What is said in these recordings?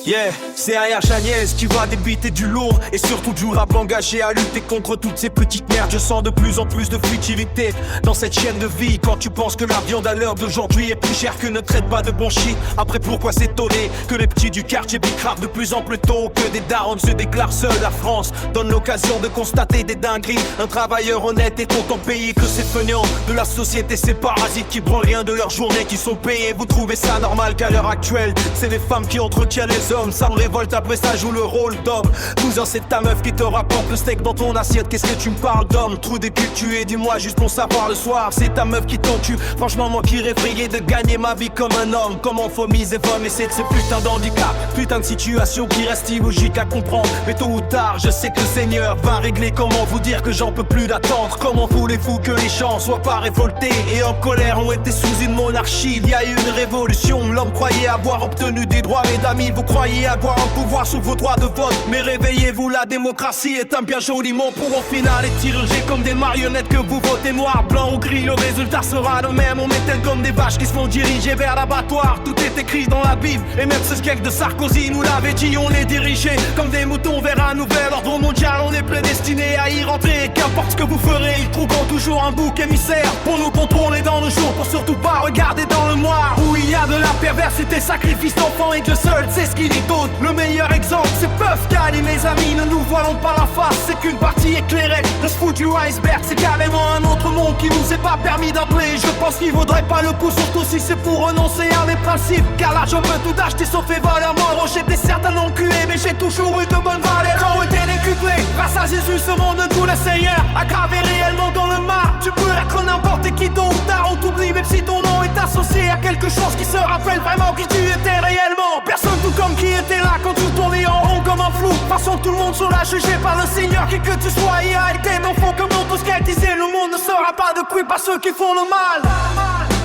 Yeah, c'est un Agnès qui va débiter du lourd et surtout du rap engagé à lutter contre toutes ces petites merdes. Je sens de plus en plus de futilité dans cette chaîne de vie. Quand tu penses que la viande à l'heure d'aujourd'hui est plus chère que ne traite pas de bon shit. Après pourquoi s'étonner que les petits du quartier bicravent de plus en plus tôt, que des darons se déclarent seuls. La France donne l'occasion de constater des dingueries. Un travailleur honnête est autant payé que ces feignants de la société, ces parasites qui branlent rien de leur journée, qui sont payés. Vous trouvez ça normal qu'à l'heure actuelle c'est les femmes qui entretiennent les hommes? Ça me révolte, après ça joue le rôle d'homme. Cousin, c'est ta meuf qui te rapporte le steak dans ton assiette. Qu'est-ce que tu me parles d'homme? Trou des culs tu es, dis-moi juste pour savoir le soir. C'est ta meuf qui t'en tue. Franchement moi qui rêverais de gagner ma vie comme un homme. Comment faut miser va mais c'est de ces putains d'handicap, putain de situation qui reste illogique à comprendre. Mais tôt ou tard je sais que le Seigneur va régler. Comment vous dire que j'en peux plus d'attendre? Comment voulez-vous que les gens soient pas révoltés et en colère, ont été sous une monarchie? Il y a eu une révolution, l'homme croyait avoir obtenu des droits. Mes amis, vous croyez avoir un pouvoir sur vos droits de vote, mais réveillez-vous, la démocratie est un bien joli mot pour au final être dirigé comme des marionnettes. Que vous votez noir, blanc ou gris, le résultat sera le même. On met tel comme des vaches qui se font diriger vers l'abattoir. Tout est écrit dans la Bible, et même ce sketch de Sarkozy nous l'avait dit. On est dirigé comme des moutons vers un nouvel ordre mondial. On est prédestiné à y rentrer, et qu'importe ce que vous ferez, ils trouveront toujours un bouc émissaire pour nous contrôler dans le jour, pour surtout pas regarder dans le noir où il y a de la perversité, sacrifice d'enfants, et que le seul c'est ce qui dit d'autre. Le meilleur exemple c'est Puff Daddy, mes amis, ne nous voilons pas la face, c'est qu'une partie éclairée de ce foutu iceberg. C'est carrément un autre monde qui nous est pas permis d'appeler. Je pense qu'il vaudrait pas le coup, surtout si c'est pour renoncer à mes principes. Car là je peux tout acheter sauf les valeurs moraux. J'étais certain d'enculé mais j'ai toujours eu de bonnes valeurs. Quand été décuplé, grâce à Jésus ce monde tout le Seigneur a gravé réellement dans le mar. Tu peux être n'importe qui tôt ou tard, on t'oublie même si ton nom est associé à quelque chose qui se rappelle vraiment qui tu étais réellement. Personne tout comme qui était là quand tout tournait en rond comme un flou. De toute façon tout le monde sera jugé par le Seigneur. Qui que tu sois et a été d'enfant comme dans tout ce qui a disait. Le monde ne sera pas de pluie par ceux qui font le mal,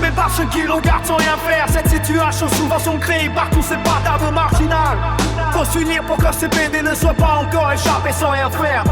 mais par ceux qui le regardent sans rien faire. Cette situation souvent sont créées par tous ces bâtards marginales. Faut s'unir pour que ces PD ne soient pas encore échappés sans rien faire.